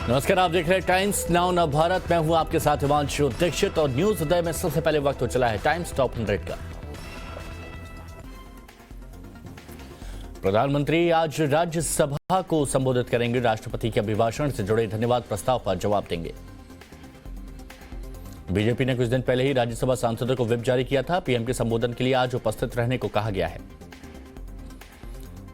नमस्कार, आप देख रहे हैं टाइम्स नाउ नव भारत। मैं हूं आपके साथ हिमांशु दीक्षित और न्यूज उदय में सबसे पहले वक्त हो चला है टाइम्स टॉप 100 का। प्रधानमंत्री आज राज्यसभा को संबोधित करेंगे। राष्ट्रपति के अभिभाषण से जुड़े धन्यवाद प्रस्ताव पर जवाब देंगे। बीजेपी ने कुछ दिन पहले ही राज्यसभा सांसदों को व्हिप जारी किया था। पीएम के संबोधन के लिए आज उपस्थित रहने को कहा गया है।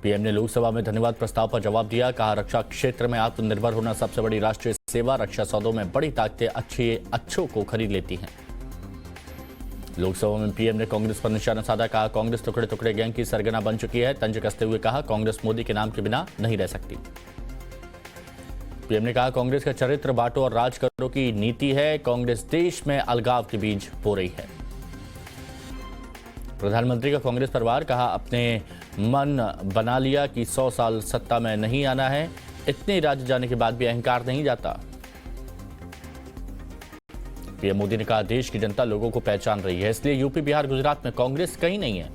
पीएम ने लोकसभा में धन्यवाद प्रस्ताव पर जवाब दिया। कहा, रक्षा क्षेत्र में आत्मनिर्भर होना सबसे बड़ी राष्ट्रीय सेवा। रक्षा सौदों में बड़ी ताकतें अच्छों को खरीद लेती हैं। लोकसभा में पीएम ने कांग्रेस पर निशाना साधा। कहा, कांग्रेस टुकड़े टुकड़े गैंग की सरगना बन चुकी है। तंज कसते हुए कहा, कांग्रेस मोदी के नाम के बिना नहीं रह सकती। पीएम ने कहा, कांग्रेस का चरित्र बांटो और राज करो की नीति है। कांग्रेस देश में अलगाव के बीज बो रही है। प्रधानमंत्री का कांग्रेस परिवार कहा, अपने मन बना लिया कि 100 साल सत्ता में नहीं आना है। इतने राज्य जाने के बाद भी अहंकार नहीं जाता। पीएम मोदी ने कहा, देश की जनता लोगों को पहचान रही है, इसलिए यूपी बिहार गुजरात में कांग्रेस कहीं नहीं है।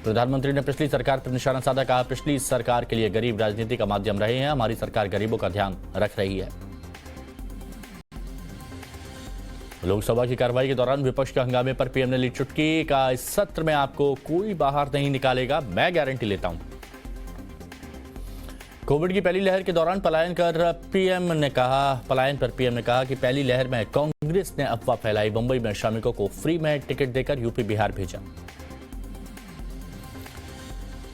प्रधानमंत्री ने पिछली सरकार पर निशाना साधा। कहा, पिछली सरकार के लिए गरीब राजनीति का माध्यम रहे हैं। हमारी सरकार गरीबों का ध्यान रख रही है। लोकसभा की कार्रवाई के दौरान विपक्ष के हंगामे पर पीएम ने ली चुटकी। का, इस सत्र में आपको कोई बाहर नहीं निकालेगा, मैं गारंटी लेता हूं। कोविड की पहली लहर के दौरान पलायन पर पीएम ने कहा कि पहली लहर में कांग्रेस ने अफवाह फैलाई। मुंबई में श्रमिकों को फ्री में टिकट देकर यूपी बिहार भेजा।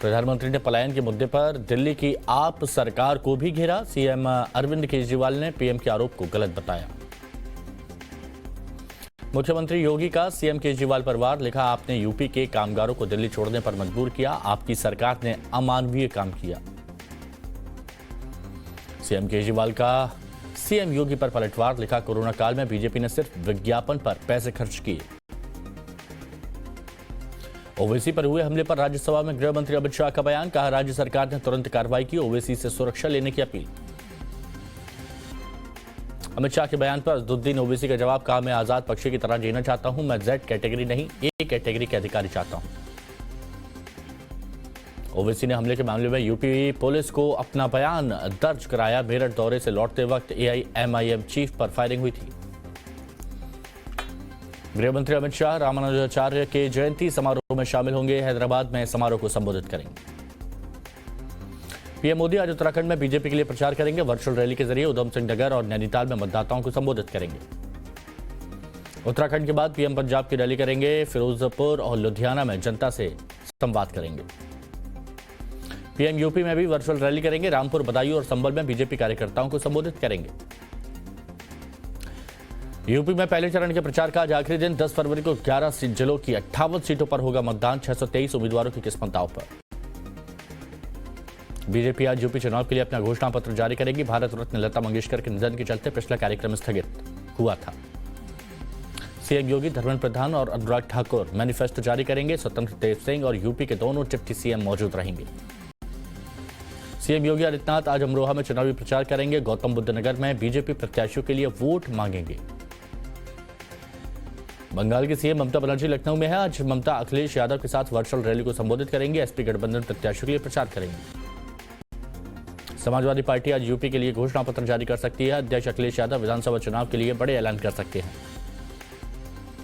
प्रधानमंत्री ने पलायन के मुद्दे पर दिल्ली की आप सरकार को भी घेरा। सीएम अरविंद केजरीवाल ने पीएम के आरोप को गलत बताया। मुख्यमंत्री योगी का सीएम केजरीवाल पर वार। लिखा, आपने यूपी के कामगारों को दिल्ली छोड़ने पर मजबूर किया। आपकी सरकार ने अमानवीय काम किया। सीएम केजरीवाल का सीएम योगी पर पलटवार। लिखा, कोरोना काल में बीजेपी ने सिर्फ विज्ञापन पर पैसे खर्च किए। ओवैसी पर हुए हमले पर राज्यसभा में गृह मंत्री अमित शाह का बयान। कहा, राज्य सरकार ने तुरंत कार्रवाई की। ओवैसी से सुरक्षा लेने की अपील। अमित शाह के बयान पर असदुद्दीन ओवैसी का जवाब। कहा, मैं आजाद पक्षी की तरह जीना चाहता हूं। मैं जेड कैटेगरी नहीं, ए कैटेगरी के अधिकारी चाहता हूं। ओवैसी ने हमले के मामले में यूपी पुलिस को अपना बयान दर्ज कराया। मेरठ दौरे से लौटते वक्त एआईएमआईएम चीफ पर फायरिंग हुई थी। गृह मंत्री अमित शाह रामानुजाचार्य के जयंती समारोह में शामिल होंगे। हैदराबाद में समारोह को संबोधित करेंगे। पीएम मोदी आज उत्तराखंड में बीजेपी के लिए प्रचार करेंगे। वर्चुअल रैली के जरिए उधम सिंह नगर और नैनीताल में मतदाताओं को संबोधित करेंगे। उत्तराखंड के बाद पीएम पंजाब की रैली करेंगे। फिरोजपुर और लुधियाना में जनता से संवाद करेंगे। पीएम यूपी में भी वर्चुअल रैली करेंगे। रामपुर, बदायूं और संभल में बीजेपी कार्यकर्ताओं को संबोधित करेंगे। यूपी में पहले चरण के प्रचार का आज आखिरी दिन। 10 फरवरी को 11 जिलों की 58 सीटों पर होगा मतदान। 623 उम्मीदवारों की किस्मत दांव पर। बीजेपी आज यूपी चुनाव के लिए अपना घोषणा पत्र जारी करेगी। भारत रत्न लता मंगेशकर के निधन के चलते पिछला कार्यक्रम स्थगित हुआ था। सीएम योगी, धर्मेंद्र प्रधान और अनुराग ठाकुर मैनिफेस्टो जारी करेंगे। स्वतंत्र देव सिंह और यूपी के दोनों डिप्टी सीएम मौजूद रहेंगे। सीएम योगी आदित्यनाथ आज अमरोहा में चुनावी प्रचार करेंगे। गौतम बुद्ध नगर में बीजेपी प्रत्याशियों के लिए वोट मांगेंगे। बंगाल की सीएम ममता बनर्जी लखनऊ में है। आज ममता अखिलेश यादव के साथ वर्चुअल रैली को संबोधित करेंगे। एसपी गठबंधन प्रत्याशियों के लिए प्रचार करेंगे। समाजवादी पार्टी आज यूपी के लिए घोषणा पत्र जारी कर सकती है। अध्यक्ष अखिलेश यादव विधानसभा चुनाव के लिए बड़े ऐलान कर सकते हैं।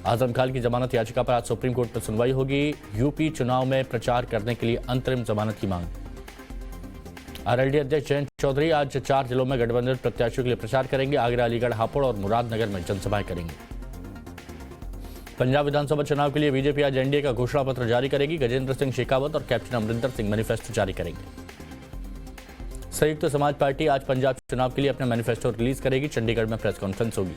आजम खान की जमानत याचिका पर आज सुप्रीम कोर्ट में सुनवाई होगी। यूपी चुनाव में प्रचार करने के लिए अंतरिम जमानत की मांग। आरएलडी अध्यक्ष जयंत चौधरी आज 4 जिलों में गठबंधन प्रत्याशियों के लिए प्रचार करेंगे। आगरा, अलीगढ़, हापुड़ और मुरादनगर में जनसभाएं करेंगे। पंजाब विधानसभा चुनाव के लिए बीजेपी आज एनडीए का घोषणा पत्र जारी करेगी। गजेंद्र सिंह शेखावत और कैप्टन अमरिंदर सिंह मैनिफेस्टो जारी करेंगे। संयुक्त समाज पार्टी आज पंजाब चुनाव के लिए अपना मैनिफेस्टो रिलीज करेगी। चंडीगढ़ में प्रेस कॉन्फ्रेंस होगी।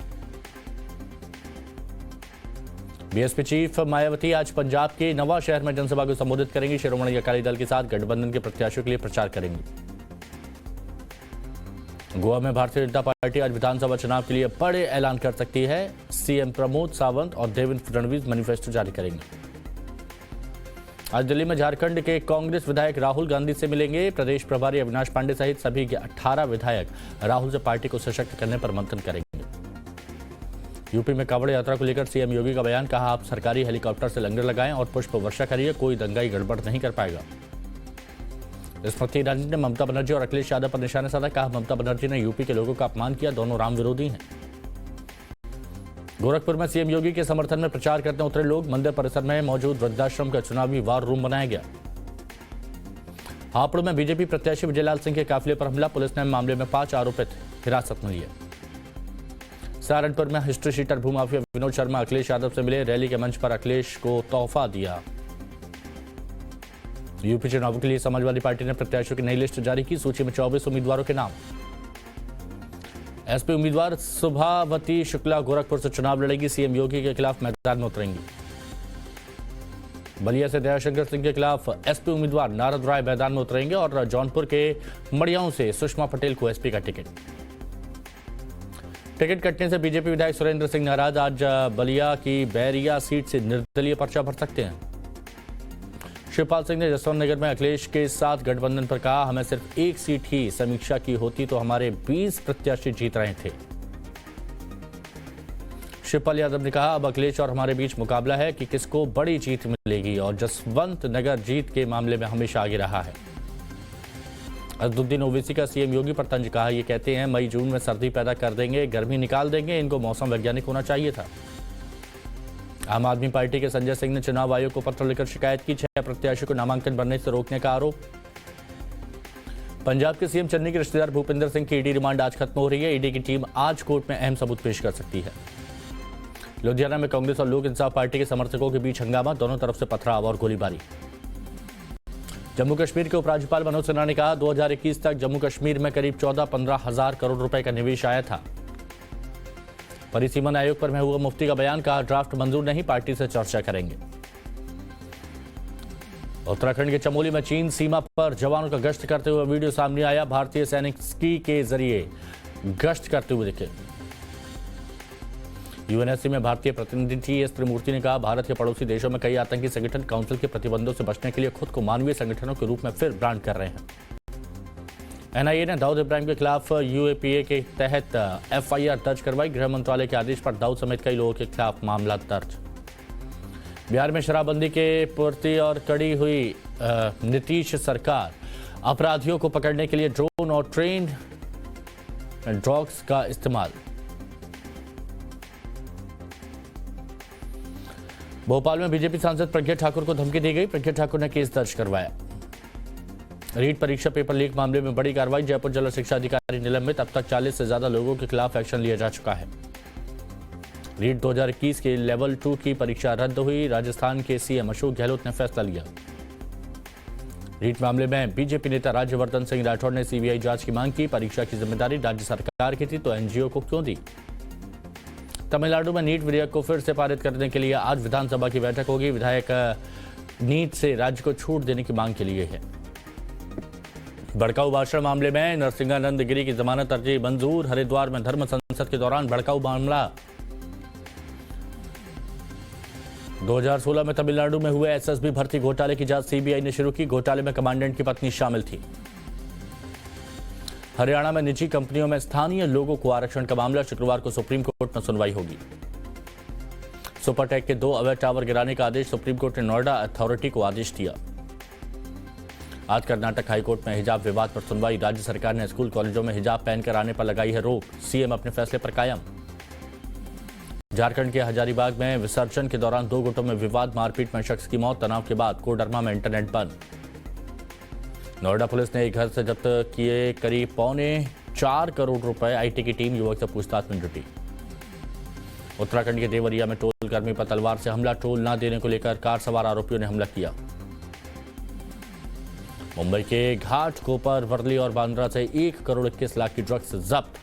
बीएसपी चीफ मायावती आज पंजाब के नवा शहर में जनसभा को संबोधित करेंगी। शिरोमणि अकाली दल के साथ गठबंधन के प्रत्याशियों के लिए प्रचार करेंगी। गोवा में भारतीय जनता पार्टी आज विधानसभा चुनाव के लिए बड़े ऐलान कर सकती है। सीएम प्रमोद सावंत और देवेंद्र फडणवीस मैनिफेस्टो जारी करेंगे। आज दिल्ली में झारखंड के कांग्रेस विधायक राहुल गांधी से मिलेंगे। प्रदेश प्रभारी अविनाश पांडे सहित सभी 18 विधायक राहुल से पार्टी को सशक्त करने पर मंथन करेंगे। यूपी में कांवड़ यात्रा को लेकर सीएम योगी का बयान। कहा, आप सरकारी हेलीकॉप्टर से लंगर लगाएं और पुष्प वर्षा करिए, कोई दंगाई गड़बड़ नहीं कर पाएगा। स्मृति ईरानी ने ममता बनर्जी और अखिलेश यादव पर निशाना साधा। कहा, ममता बनर्जी ने यूपी के लोगों का अपमान किया, दोनों राम विरोधी हैं। गोरखपुर में सीएम योगी के समर्थन में प्रचार करते उतरे लोग। मंदिर परिसर में मौजूद वृद्धाश्रम का चुनावी वार रूम बनाया गया। हापुड़ में बीजेपी प्रत्याशी विजयलाल सिंह के काफिले पर हमला। पुलिस ने मामले में 5 आरोपित हिरासत में लिए। सहारनपुर में हिस्ट्री शीटर भूमाफिया विनोद शर्मा अखिलेश यादव से मिले। रैली के मंच पर अखिलेश को तोहफा दिया। यूपी चुनाव के लिए समाजवादी पार्टी ने प्रत्याशियों की नई लिस्ट जारी की। सूची में 24 उम्मीदवारों के नाम। एसपी उम्मीदवार सुभावती शुक्ला गोरखपुर से चुनाव लड़ेगी। सीएम योगी के खिलाफ मैदान में उतरेंगी। बलिया से दयाशंकर सिंह के खिलाफ एसपी उम्मीदवार नारद राय मैदान में उतरेंगे और जौनपुर के मड़ियाओं से सुषमा पटेल को एसपी का टिकट कटने से बीजेपी विधायक सुरेंद्र सिंह नाराज। आज बलिया की बैरिया सीट से निर्दलीय पर्चा भर सकते हैं। शिवपाल सिंह ने जसवंत नगर में अखिलेश के साथ गठबंधन पर कहा, हमें सिर्फ एक सीट ही समीक्षा की होती तो हमारे 20 प्रत्याशी जीत रहे थे। शिवपाल यादव ने कहा, अब अखिलेश और हमारे बीच मुकाबला है कि किसको बड़ी जीत मिलेगी और जसवंत नगर जीत के मामले में हमेशा आगे रहा है। अजदुद्दीन ओवैसी का सीएम योगी पर तंज। कहा, ये कहते हैं मई जून में सर्दी पैदा कर देंगे, गर्मी निकाल देंगे, इनको मौसम वैज्ञानिक होना चाहिए था। आम आदमी पार्टी के संजय सिंह ने चुनाव आयोग को पत्र लिखकर शिकायत की। 6 प्रत्याशियों को नामांकन भरने से रोकने का आरोप। पंजाब के सीएम चन्नी के रिश्तेदार भूपिंदर सिंह की ईडी रिमांड आज खत्म हो रही है। ईडी की टीम आज कोर्ट में अहम सबूत पेश कर सकती है। लुधियाना में कांग्रेस और लोक इंसाफ पार्टी के समर्थकों के बीच हंगामा। दोनों तरफ से पथराव और गोलीबारी। जम्मू कश्मीर के उपराज्यपाल मनोज सिन्हा ने कहा, 2021 तक जम्मू कश्मीर में करीब 14-15 हजार करोड़ रुपए का निवेश आया था। परिसीमन आयोग पर महबूबा मुफ्ती का बयान। कहा, ड्राफ्ट मंजूर नहीं, पार्टी से चर्चा करेंगे। उत्तराखंड के चमोली में चीन सीमा पर जवानों का गश्त करते हुए वीडियो सामने आया। भारतीय सैनिक स्की के जरिए गश्त करते हुए दिखे। यूएनएससी में भारतीय प्रतिनिधि एस त्रिमूर्ति ने कहा, भारत के पड़ोसी देशों में कई आतंकी संगठन काउंसिल के प्रतिबंधों से बचने के लिए खुद को मानवीय संगठनों के रूप में फिर ब्रांड कर रहे हैं। एनआईए ने दाऊद इब्राहिम के खिलाफ यूएपीए के तहत एफआईआर दर्ज करवाई। गृह मंत्रालय के आदेश पर दाऊद समेत कई लोगों के खिलाफ मामला दर्ज। बिहार में शराबबंदी के प्रति और कड़ी हुई नीतीश सरकार। अपराधियों को पकड़ने के लिए ड्रोन और ट्रेन ड्रग्स का इस्तेमाल। भोपाल में बीजेपी सांसद प्रज्ञा ठाकुर को धमकी दी गई। प्रज्ञा ठाकुर ने केस दर्ज करवाया। रीट परीक्षा पेपर लीक मामले में बड़ी कार्रवाई। जयपुर जिला शिक्षा अधिकारी निलंबित। अब तक 40 से ज्यादा लोगों के खिलाफ एक्शन लिया जा चुका है। रीट 2021 के लेवल 2 की परीक्षा रद्द हुई। राजस्थान के सीएम अशोक गहलोत ने फैसला लिया। रीट मामले में बीजेपी नेता राज्यवर्धन सिंह राठौड़ ने सीबीआई जांच की मांग की। परीक्षा की जिम्मेदारी राज्य सरकार की थी तो एनजीओ को क्यों दी। तमिलनाडु में नीट विधेयक को फिर से पारित करने के लिए आज विधानसभा की बैठक होगी। विधायक नीट से राज्य को छूट देने की मांग के लिए है। भड़काऊ भाषण मामले में नरसिंहानंद गिरी की जमानत अर्जी मंजूर। हरिद्वार में धर्म संसद के दौरान भड़काऊ मामला। 2016 में तमिलनाडु में हुए एसएसबी भर्ती घोटाले की जांच सीबीआई ने शुरू की। घोटाले में कमांडेंट की पत्नी शामिल थी। हरियाणा में निजी कंपनियों में स्थानीय लोगों को आरक्षण का मामला। शुक्रवार को सुप्रीम कोर्ट में सुनवाई होगी। सुपरटेक के 2 अवैध टावर गिराने का आदेश। सुप्रीम कोर्ट ने नोएडा अथॉरिटी को आदेश दिया। आज कर्नाटक हाईकोर्ट में हिजाब विवाद पर सुनवाई। राज्य सरकार ने स्कूल कॉलेजों में हिजाब पहनकर आने पर लगाई है रोक। सीएम अपने फैसले पर कायम। झारखंड के हजारीबाग में विसर्जन के दौरान 2 गुटों में विवाद। मारपीट में शख्स की मौत। तनाव के बाद कोडरमा में इंटरनेट बंद। नोएडा पुलिस ने एक घर से जब्त किए करीब 4.25 करोड़ रुपए। आईटी की टीम युवक से पूछताछ में जुटी। उत्तराखंड के देवरिया में टोल कर्मी पर तलवार से हमला। टोल न देने को लेकर कार सवार आरोपियों ने हमला किया। मुंबई के घाटकोपर, वर्ली और बांद्रा से 1 करोड़ 21 लाख की ड्रग्स जब्त।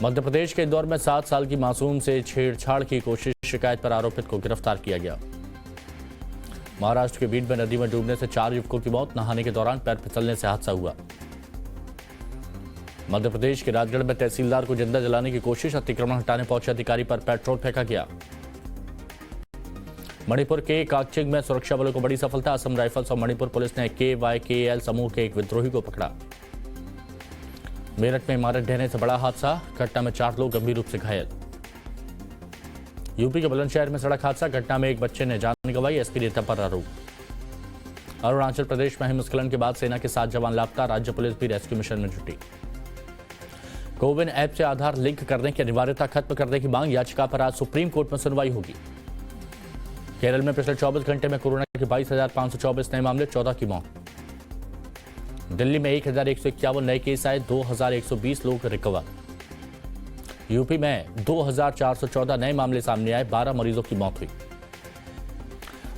मध्य प्रदेश के इंदौर में 7 साल की मासूम से छेड़छाड़ की कोशिश। शिकायत पर आरोपित को गिरफ्तार किया गया। महाराष्ट्र के बीड में नदी में डूबने से 4 युवकों की मौत। नहाने के दौरान पैर फिसलने से हादसा हुआ। मध्य प्रदेश के राजगढ़ में तहसीलदार को जिंदा जलाने की कोशिश। अतिक्रमण हटाने पहुंचे अधिकारी पर पेट्रोल फेंका गया। मणिपुर के काकचिंग में सुरक्षा बलों को बड़ी सफलता। असम राइफल्स और मणिपुर पुलिस ने KYKL समूह के एक विद्रोही को पकड़ा। मेरठ में इमारत ढहने से बड़ा हादसा। घटना में 4 लोग गंभीर रूप से घायल। यूपी के बुलंदशहर में सड़क हादसा। घटना में एक बच्चे ने जान गंवाई। एसपी नेता पर आरोप। अरुणाचल प्रदेश में हिमस्खलन के बाद सेना के 7 जवान लापता, राज्य पुलिस भी रेस्क्यू मिशन में जुटी। कोविन ऐप से आधार लिंक करने की अनिवार्यता खत्म करने की मांग याचिका पर आज सुप्रीम कोर्ट में सुनवाई होगी। केरल में पिछले 24 घंटे में कोरोना के 22,524 नए मामले, 14 की मौत। दिल्ली में 1,151 नए केस आए, 2,120 लोग रिकवर। यूपी में 2,414 नए मामले सामने आए, 12 मरीजों की मौत हुई।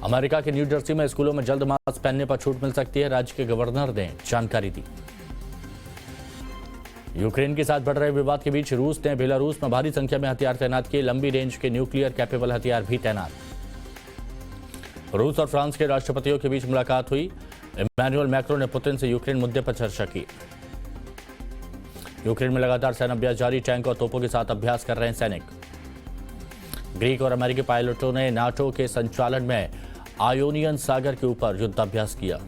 अमेरिका के न्यू जर्सी में स्कूलों में जल्द मास्क पहनने पर छूट मिल सकती है, राज्य के गवर्नर ने जानकारी दी। यूक्रेन के साथ बढ़ रहे विवाद के बीच रूस ने बेलारूस में भारी संख्या में हथियार तैनात किए, लंबी रेंज के न्यूक्लियर कैपेबल हथियार भी तैनात। रूस और फ्रांस के राष्ट्रपतियों के बीच मुलाकात हुई, इमैनुअल मैक्रोन ने पुतिन से यूक्रेन मुद्दे पर चर्चा की। यूक्रेन में लगातार सैन्य अभ्यास जारी, टैंक और तोपों के साथ अभ्यास कर रहे हैं सैनिक। ग्रीक और अमेरिकी पायलटों ने नाटो के संचालन में आयोनियन सागर के ऊपर युद्धाभ्यास किया।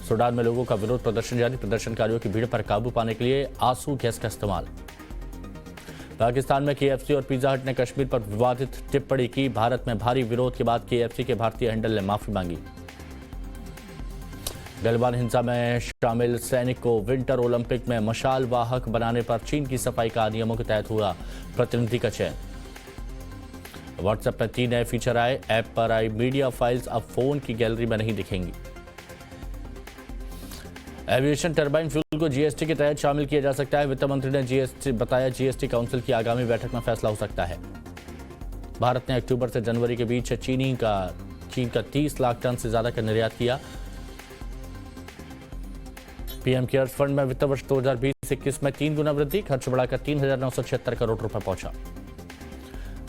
सूडान में लोगों का विरोध प्रदर्शन जारी, प्रदर्शनकारियों की भीड़ पर काबू पाने के लिए आंसू गैस का इस्तेमाल। पाकिस्तान में केएफसी और पिज्जा हट ने कश्मीर पर विवादित टिप्पणी की, भारत में भारी विरोध के बाद केएफसी के भारतीय हैंडल ने माफी मांगी। गलवान हिंसा में शामिल सैनिक को विंटर ओलंपिक में मशाल वाहक बनाने पर चीन की सफाई का नियमों के तहत हुआ प्रतिनिधि का चयन। व्हाट्सएप में 3 नए फीचर आए, ऐप पर आई मीडिया फाइल्स अब फोन की गैलरी में नहीं दिखेंगी। एविएशन टरबाइन फ्यूल को जीएसटी के तहत शामिल किया जा सकता है, वित्त मंत्री ने बताया जीएसटी काउंसिल की आगामी बैठक में फैसला हो सकता है। भारत ने अक्टूबर से जनवरी के बीच चीन का 30 लाख टन से ज्यादा का निर्यात किया। पीएम केयर्स फंड में वित्त वर्ष 2020-21 में 3 गुना वृद्धि, खर्च बढ़ाकर 3,976 करोड़ रुपए पहुंचा।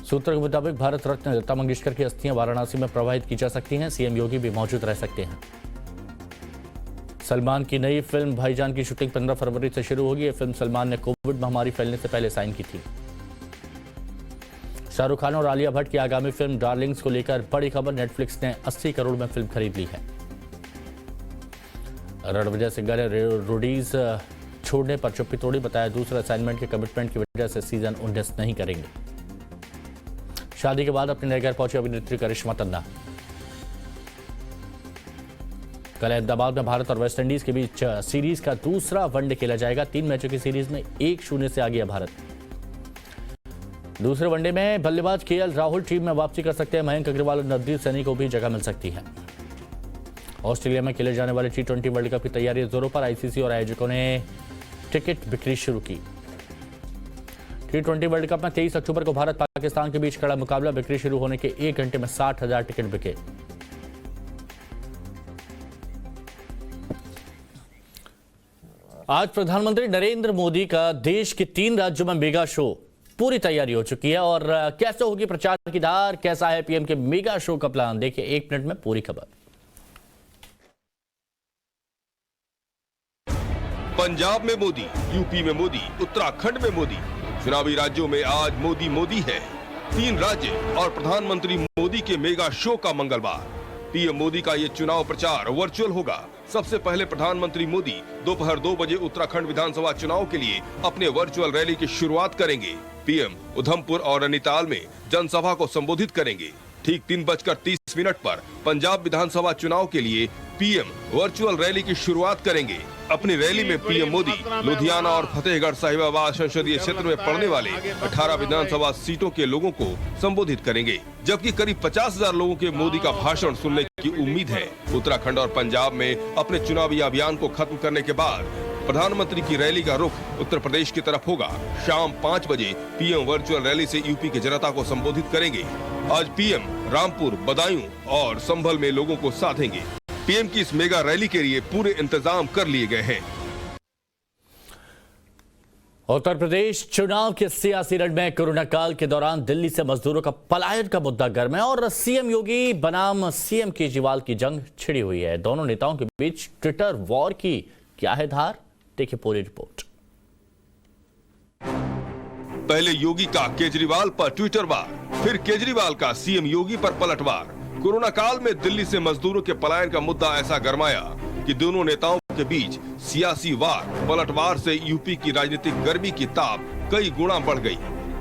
सूत्रों के मुताबिक भारत रत्न लता मंगेशकर की अस्थियां वाराणसी में प्रवाहित की जा सकती हैं, सीएम योगी भी मौजूद रह सकते हैं। सलमान की नई फिल्म भाईजान की शूटिंग 15 फरवरी से शुरू होगी। यह फिल्म सलमान ने कोविड महामारी फैलने से पहले साइन की थी। शाहरुख खान और आलिया भट्ट की आगामी फिल्म डार्लिंग्स को लेकर बड़ी खबर, नेटफ्लिक्स ने 80 करोड़ में फिल्म खरीद ली है। रणविजय सिंह ने रोडीज छोड़ने पर चुप्पी तोड़ी, बताया दूसरे असाइनमेंट के कमिटमेंट की वजह से सीजन 19 नहीं करेंगे। शादी के बाद अपने नए घर पहुंची अभिनेत्री करिश्मा तन्ना। कल अहमदाबाद में भारत और वेस्टइंडीज के बीच सीरीज का दूसरा वनडे खेला जाएगा। 3 मैचों की सीरीज में 1-0 से आगे है भारत। दूसरे वनडे में बल्लेबाज केएल राहुल टीम में वापसी कर सकते हैं। मयंक अग्रवाल और नवदीप सैनी को भी जगह मिल सकती है। ऑस्ट्रेलिया में खेले जाने वाले T20 वर्ल्ड कप की तैयारी जोरों पर, आईसीसी और आयोजकों ने टिकट बिक्री शुरू की। T20 वर्ल्ड कप में 23 अक्टूबर को भारत पाकिस्तान के बीच कड़ा मुकाबला, बिक्री शुरू होने के 1 घंटे में 60,000 टिकट बिके। आज प्रधानमंत्री नरेंद्र मोदी का देश के 3 राज्यों में मेगा शो, पूरी तैयारी हो चुकी है। और कैसे होगी प्रचार की धार, कैसा है पीएम के मेगा शो का प्लान, देखिए 1 मिनट में पूरी खबर। पंजाब में मोदी, यूपी में मोदी, उत्तराखंड में मोदी, चुनावी राज्यों में आज मोदी मोदी है। 3 राज्य और प्रधानमंत्री मोदी के मेगा शो का मंगलवार। पीएम मोदी का ये चुनाव प्रचार वर्चुअल होगा। सबसे पहले प्रधानमंत्री मोदी दोपहर 2 बजे उत्तराखंड विधानसभा चुनाव के लिए अपने वर्चुअल रैली की शुरुआत करेंगे। पीएम उधमपुर और नैनीताल में जनसभा को संबोधित करेंगे। ठीक 3:30 पर पंजाब विधानसभा चुनाव के लिए पीएम वर्चुअल रैली की शुरुआत करेंगे। अपनी रैली में पीएम मोदी लुधियाना और फतेहगढ़ साहिबाबाद संसदीय क्षेत्र में पड़ने वाले 18 विधानसभा सीटों के लोगों को संबोधित करेंगे, जबकि करीब 50,000 लोगों के मोदी का भाषण सुनने की उम्मीद है। उत्तराखंड और पंजाब में अपने चुनावी अभियान को खत्म करने के बाद प्रधानमंत्री की रैली का रुख उत्तर प्रदेश की तरफ होगा। शाम 5 बजे पीएम वर्चुअल रैली से यूपी की जनता को संबोधित करेंगे। आज पीएम रामपुर, बदायूं और संभल में लोगों को साधेंगे। पीएम की इस मेगा रैली के लिए पूरे इंतजाम कर लिए गए हैं। उत्तर प्रदेश चुनाव के सियासी रण में कोरोना काल के दौरान दिल्ली से मजदूरों का पलायन का मुद्दा गर्म है और सीएम योगी बनाम सीएम केजरीवाल की जंग छिड़ी हुई है। दोनों नेताओं के बीच ट्विटर वॉर की क्या है धार, देखिए पूरी रिपोर्ट। पहले योगी का केजरीवाल पर ट्विटर वार, फिर केजरीवाल का सीएम योगी पर पलटवार। कोरोना काल में दिल्ली से मजदूरों के पलायन का मुद्दा ऐसा गरमाया कि दोनों नेताओं के बीच सियासी वार पलटवार से यूपी की राजनीतिक गर्मी की ताप कई गुना बढ़ गई।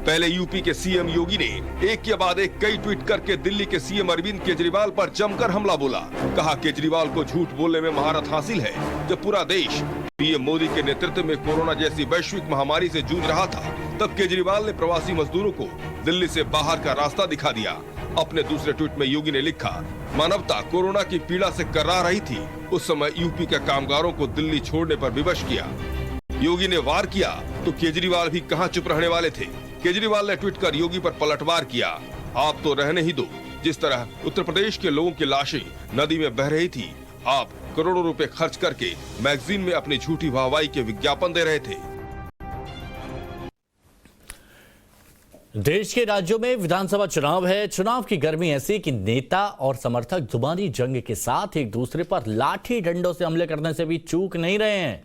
पहले यूपी के सीएम योगी ने एक के बाद एक कई ट्वीट करके दिल्ली के सीएम अरविंद केजरीवाल पर जमकर हमला बोला। कहा केजरीवाल को झूठ बोलने में महारत हासिल है। जब पूरा देश पीएम मोदी के नेतृत्व में कोरोना जैसी वैश्विक महामारी से जूझ रहा था, तब केजरीवाल ने प्रवासी मजदूरों को दिल्ली से बाहर का रास्ता दिखा दिया। अपने दूसरे ट्वीट में योगी ने लिखा, मानवता कोरोना की पीड़ा से कर्रा रही थी, उस समय यूपी के कामगारों को दिल्ली छोड़ने पर विवश किया। योगी ने वार किया तो केजरीवाल भी कहां चुप रहने वाले थे। केजरीवाल ने ट्वीट कर योगी पर पलटवार किया, आप तो रहने ही दो। जिस तरह उत्तर प्रदेश के लोगों की लाशें नदी में बह रही थी, आप करोड़ों रुपए खर्च करके मैगजीन में अपनी झूठी वाहवाही के विज्ञापन दे रहे थे। देश के राज्यों में विधानसभा चुनाव है। चुनाव की गर्मी ऐसी कि नेता और समर्थक जुबानी जंग के साथ एक दूसरे पर लाठी डंडों से हमले करने से भी चूक नहीं रहे हैं।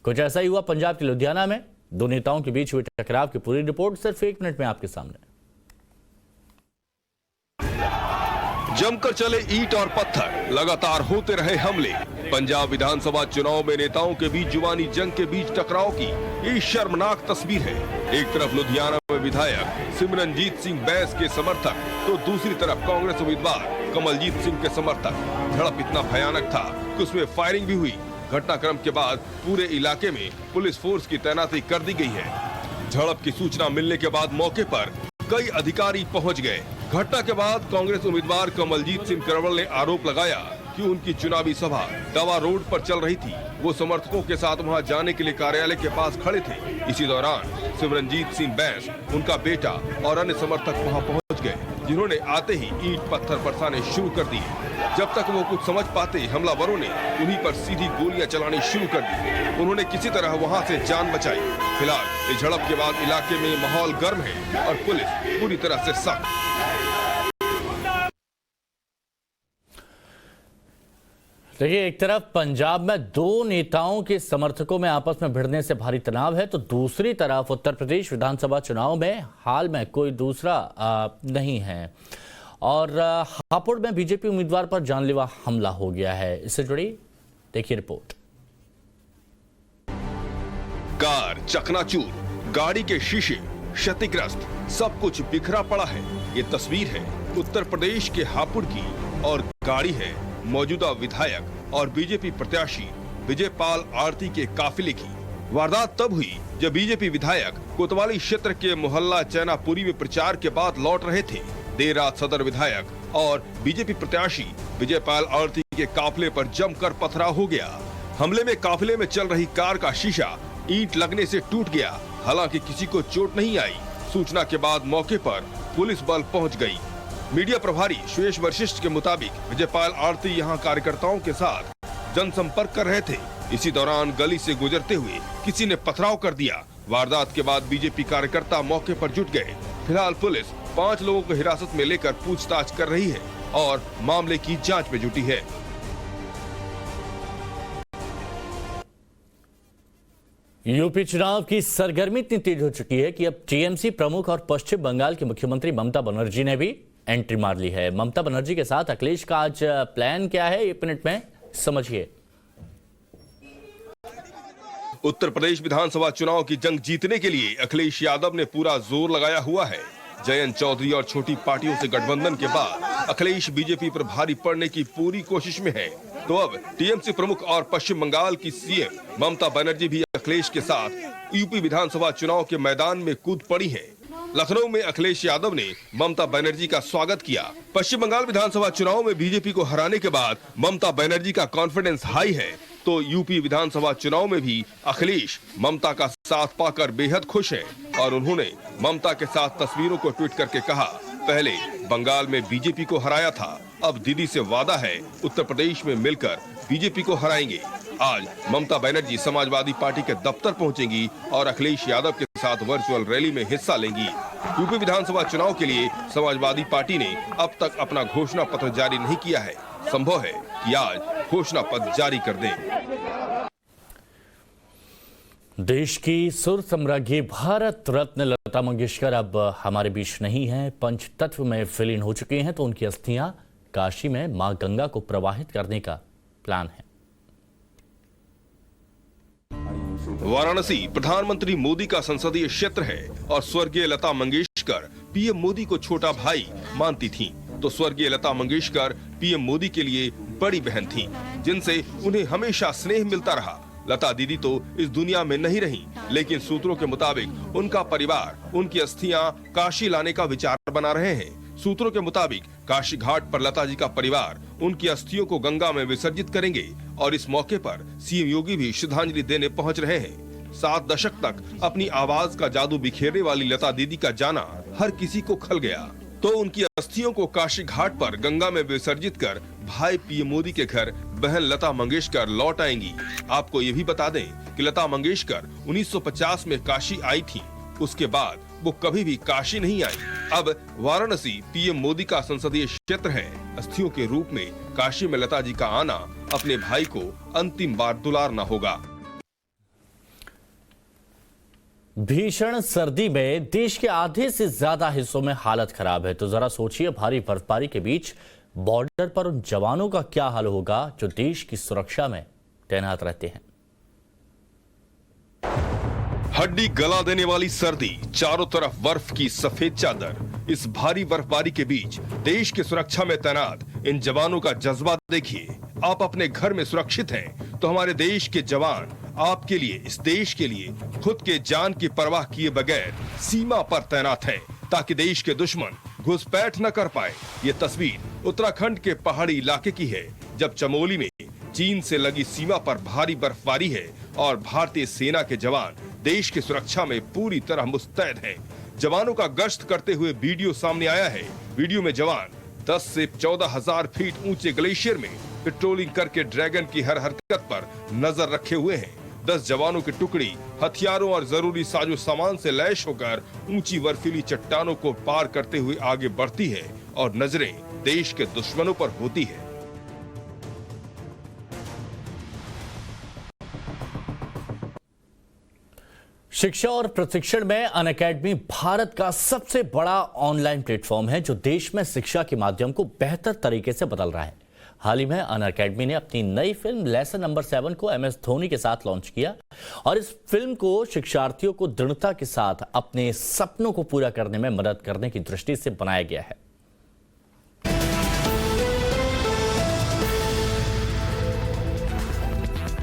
कुछ ऐसा ही हुआ पंजाब के लुधियाना में। दो नेताओं के बीच हुए टकराव की पूरी रिपोर्ट सिर्फ 1 मिनट में आपके सामने। जमकर चले ईंट और पत्थर, लगातार होते रहे हमले। पंजाब विधानसभा चुनाव में नेताओं के बीच जुबानी जंग के बीच टकराव की ये शर्मनाक तस्वीर है। एक तरफ लुधियाना में विधायक सिमरनजीत सिंह बैंस के समर्थक, तो दूसरी तरफ कांग्रेस उम्मीदवार कमलजीत सिंह के समर्थक। झड़प इतना भयानक था कि उसमें फायरिंग भी हुई। घटनाक्रम के बाद पूरे इलाके में पुलिस फोर्स की तैनाती कर दी गई है। झड़प की सूचना मिलने के बाद मौके पर कई अधिकारी पहुंच गए। घटना के बाद कांग्रेस उम्मीदवार कमलजीत सिंह करवल ने आरोप लगाया कि उनकी चुनावी सभा दवा रोड पर चल रही थी। वो समर्थकों के साथ वहां जाने के लिए कार्यालय के पास खड़े थे। इसी दौरान सिमरनजीत सिंह बैंस, उनका बेटा और अन्य समर्थक वहां पहुंच गए, जिन्होंने आते ही ईंट पत्थर बरसाने शुरू कर दिए। जब तक वो कुछ समझ पाते, हमलावरों ने उन्हीं पर सीधी गोलियां चलानी शुरू कर दी। उन्होंने किसी तरह वहां से जान बचाई। फिलहाल इस झड़प के बाद इलाके में माहौल गर्म है और पुलिस पूरी तरह से सख्त। देखिए, एक तरफ पंजाब में दो नेताओं के समर्थकों में आपस में भिड़ने से भारी तनाव है, तो दूसरी तरफ उत्तर प्रदेश विधानसभा चुनाव में हाल में कोई दूसरा नहीं है और हापुड़ में बीजेपी उम्मीदवार पर जानलेवा हमला हो गया है। इससे जुड़ी देखिए रिपोर्ट। कार चकनाचूर, गाड़ी के शीशे क्षतिग्रस्त, सब कुछ बिखरा पड़ा है। ये तस्वीर है उत्तर प्रदेश के हापुड़ की और गाड़ी है मौजूदा विधायक और बीजेपी प्रत्याशी विजयपाल आरती के काफिले की। वारदात तब हुई जब बीजेपी विधायक कोतवाली क्षेत्र के मोहल्ला चैनापुरी में प्रचार के बाद लौट रहे थे। देर रात सदर विधायक और बीजेपी प्रत्याशी विजयपाल आरती के काफिले पर जमकर पथराव हो गया। हमले में काफिले में चल रही कार का शीशा ईंट लगने से टूट गया। हालांकि किसी को चोट नहीं आई। सूचना के बाद मौके पर पुलिस बल पहुंच गई। मीडिया प्रभारी सुयेश वशिष्ठ के मुताबिक विजयपाल आरती यहां कार्यकर्ताओं के साथ जनसंपर्क कर रहे थे। इसी दौरान गली से गुजरते हुए किसी ने पथराव कर दिया। वारदात के बाद बीजेपी कार्यकर्ता मौके पर जुट गए। फिलहाल पुलिस 5 लोगों को हिरासत में लेकर पूछताछ कर रही है और मामले की जांच में जुटी है। यूपी चुनाव की सरगर्मी इतनी तेज हो चुकी है कि अब टीएमसी प्रमुख और पश्चिम बंगाल की मुख्यमंत्री ममता बनर्जी ने भी एंट्री मार ली है। ममता बनर्जी के साथ अखिलेश का आज प्लान क्या है, 1 मिनट में समझिए। उत्तर प्रदेश विधानसभा चुनाव की जंग जीतने के लिए अखिलेश यादव ने पूरा जोर लगाया हुआ है। जयंत चौधरी और छोटी पार्टियों से गठबंधन के बाद अखिलेश बीजेपी पर भारी पड़ने की पूरी कोशिश में है। तो अब टीएमसी प्रमुख और पश्चिम बंगाल की सीएम ममता बनर्जी भी अखिलेश के साथ यूपी विधानसभा चुनाव के मैदान में कूद पड़ी है। लखनऊ में अखिलेश यादव ने ममता बनर्जी का स्वागत किया। पश्चिम बंगाल विधानसभा चुनाव में बीजेपी को हराने के बाद ममता बनर्जी का कॉन्फिडेंस हाई है, तो यूपी विधानसभा चुनाव में भी अखिलेश ममता का साथ पाकर बेहद खुश हैं और उन्होंने ममता के साथ तस्वीरों को ट्वीट करके कहा, पहले बंगाल में बीजेपी को हराया था, अब दीदी से वादा है उत्तर प्रदेश में मिलकर बीजेपी को हराएंगे। आज ममता बनर्जी समाजवादी पार्टी के दफ्तर पहुंचेंगी और अखिलेश यादव के साथ वर्चुअल रैली में हिस्सा लेंगी। यूपी विधानसभा चुनाव के लिए समाजवादी पार्टी ने अब तक अपना घोषणा पत्र जारी नहीं किया है। संभव है कि आज घोषणा पत्र जारी कर दें। देश की सुर सम्राज्ञी भारत रत्न लता मंगेशकर अब हमारे बीच नहीं है, पंचतत्व में विलीन हो चुके हैं, तो उनकी अस्थियां काशी में मां गंगा को प्रवाहित करने का प्लान है। वाराणसी प्रधानमंत्री मोदी का संसदीय क्षेत्र है और स्वर्गीय लता मंगेशकर पीएम मोदी को छोटा भाई मानती थीं, तो स्वर्गीय लता मंगेशकर पीएम मोदी के लिए बड़ी बहन थीं, जिनसे उन्हें हमेशा स्नेह मिलता रहा। लता दीदी तो इस दुनिया में नहीं रही, लेकिन सूत्रों के मुताबिक उनका परिवार उनकी अस्थियां काशी लाने का विचार बना रहे हैं। सूत्रों के मुताबिक काशी घाट पर लता जी का परिवार उनकी अस्थियों को गंगा में विसर्जित करेंगे और इस मौके पर सीएम योगी भी श्रद्धांजलि देने पहुंच रहे हैं। 7 दशक तक अपनी आवाज का जादू बिखेरने वाली लता दीदी का जाना हर किसी को खल गया, तो उनकी अस्थियों को काशी घाट पर गंगा में विसर्जित कर भाई पीएम मोदी के घर बहन लता मंगेशकर लौट आएंगी। आपको ये भी बता दें कि लता मंगेशकर 1950 में काशी आई थी, उसके बाद वो कभी भी काशी नहीं आई। अब वाराणसी पीएम मोदी का संसदीय क्षेत्र है। अस्थियों के रूप में काशी में लता जी का आना अपने भाई को अंतिम बार दुलारना होगा। भीषण सर्दी में देश के आधे से ज्यादा हिस्सों में हालत खराब है, तो जरा सोचिए भारी बर्फबारी के बीच बॉर्डर पर उन जवानों का क्या हाल होगा जो देश की सुरक्षा में तैनात रहते हैं। हड्डी गला देने वाली सर्दी, चारों तरफ बर्फ की सफेद चादर। इस भारी बर्फबारी के बीच देश की सुरक्षा में तैनात इन जवानों का जज्बा देखिए। आप अपने घर में सुरक्षित हैं, तो हमारे देश के जवान आपके लिए, इस देश के लिए खुद के जान की परवाह किए बगैर सीमा पर तैनात हैं, ताकि देश के दुश्मन घुसपैठ न कर पाए। ये तस्वीर उत्तराखंड के पहाड़ी इलाके की है, जब चमोली में चीन से लगी सीमा पर भारी बर्फबारी है और भारतीय सेना के जवान देश की सुरक्षा में पूरी तरह मुस्तैद हैं। जवानों का गश्त करते हुए वीडियो सामने आया है। वीडियो में जवान 10 से 14,000 फीट ऊंचे ग्लेशियर में पेट्रोलिंग करके ड्रैगन की हर हरकत पर नजर रखे हुए हैं। 10 जवानों की टुकड़ी हथियारों और जरूरी साजो सामान से लैस होकर ऊंची बर्फीली चट्टानों को पार करते हुए आगे बढ़ती है और नजरें देश के दुश्मनों पर होती है। शिक्षा और प्रशिक्षण में अनअकैडमी भारत का सबसे बड़ा ऑनलाइन प्लेटफॉर्म है, जो देश में शिक्षा के माध्यम को बेहतर तरीके से बदल रहा है। हाल ही में अनअकैडमी ने अपनी नई फिल्म लेसन नंबर 7 को MS धोनी के साथ लॉन्च किया और इस फिल्म को शिक्षार्थियों को दृढ़ता के साथ अपने सपनों को पूरा करने में मदद करने की दृष्टि से बनाया गया है।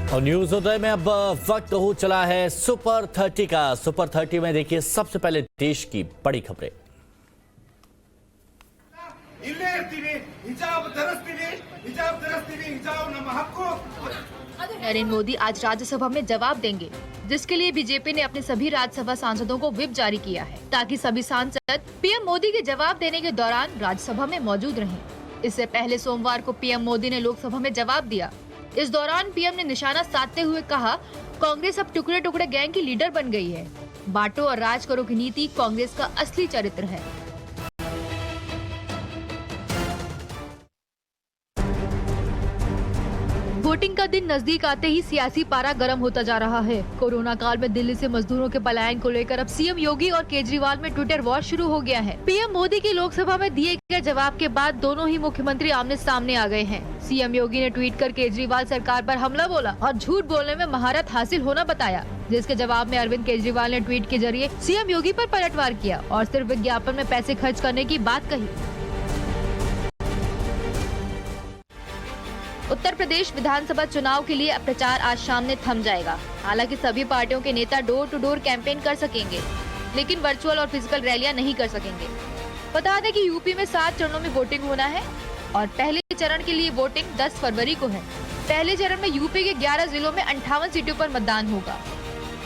और न्यूज उदय में अब वक्त हो चला है सुपर 30 का। सुपर 30 में देखिए सबसे पहले देश की बड़ी खबरें। नरेंद्र मोदी आज राज्यसभा में जवाब देंगे, जिसके लिए बीजेपी ने अपने सभी राज्यसभा सांसदों को व्हिप जारी किया है, ताकि सभी सांसद पीएम मोदी के जवाब देने के दौरान राज्यसभा में मौजूद रहें। इससे पहले सोमवार को पीएम मोदी ने लोकसभा में जवाब दिया। इस दौरान पीएम ने निशाना साधते हुए कहा, कांग्रेस अब टुकड़े टुकड़े गैंग की लीडर बन गई है। बांटो और राज करो की नीति कांग्रेस का असली चरित्र है। वोटिंग का दिन नजदीक आते ही सियासी पारा गर्म होता जा रहा है। कोरोना काल में दिल्ली से मजदूरों के पलायन को लेकर अब सीएम योगी और केजरीवाल में ट्विटर वॉर शुरू हो गया है। पीएम मोदी की लोकसभा में दिए गए जवाब के बाद दोनों ही मुख्यमंत्री आमने सामने आ गए हैं। सीएम योगी ने ट्वीट कर केजरीवाल सरकार पर हमला बोला और झूठ बोलने में महारत हासिल होना बताया, जिसके जवाब में अरविंद केजरीवाल ने ट्वीट के जरिए सीएम योगी पर पलटवार किया और सिर्फ विज्ञापन में पैसे खर्च करने की बात कही। उत्तर प्रदेश विधानसभा चुनाव के लिए अब प्रचार आज शाम में थम जाएगा। हालांकि सभी पार्टियों के नेता डोर टू डोर कैंपेन कर सकेंगे, लेकिन वर्चुअल और फिजिकल रैलियां नहीं कर सकेंगे। बता दें कि यूपी में 7 चरणों में वोटिंग होना है और पहले चरण के लिए वोटिंग 10 फरवरी को है। पहले चरण में यूपी के 11 जिलों में 58 सीटों पर मतदान होगा।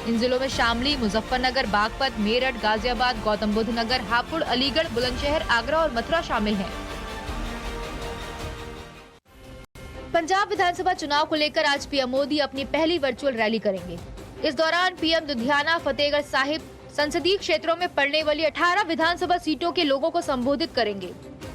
इन जिलों में शामली, मुजफ्फरनगर, बागपत, मेरठ, गाजियाबाद, गौतम बुद्ध नगर, हापुड़, अलीगढ़, बुलंदशहर, आगरा और मथुरा शामिल हैं। पंजाब विधानसभा चुनाव को लेकर आज पीएम मोदी अपनी पहली वर्चुअल रैली करेंगे। इस दौरान पीएम लुधियाना, फतेहगढ़ साहिब संसदीय क्षेत्रों में पड़ने वाली 18 विधानसभा सीटों के लोगों को संबोधित करेंगे।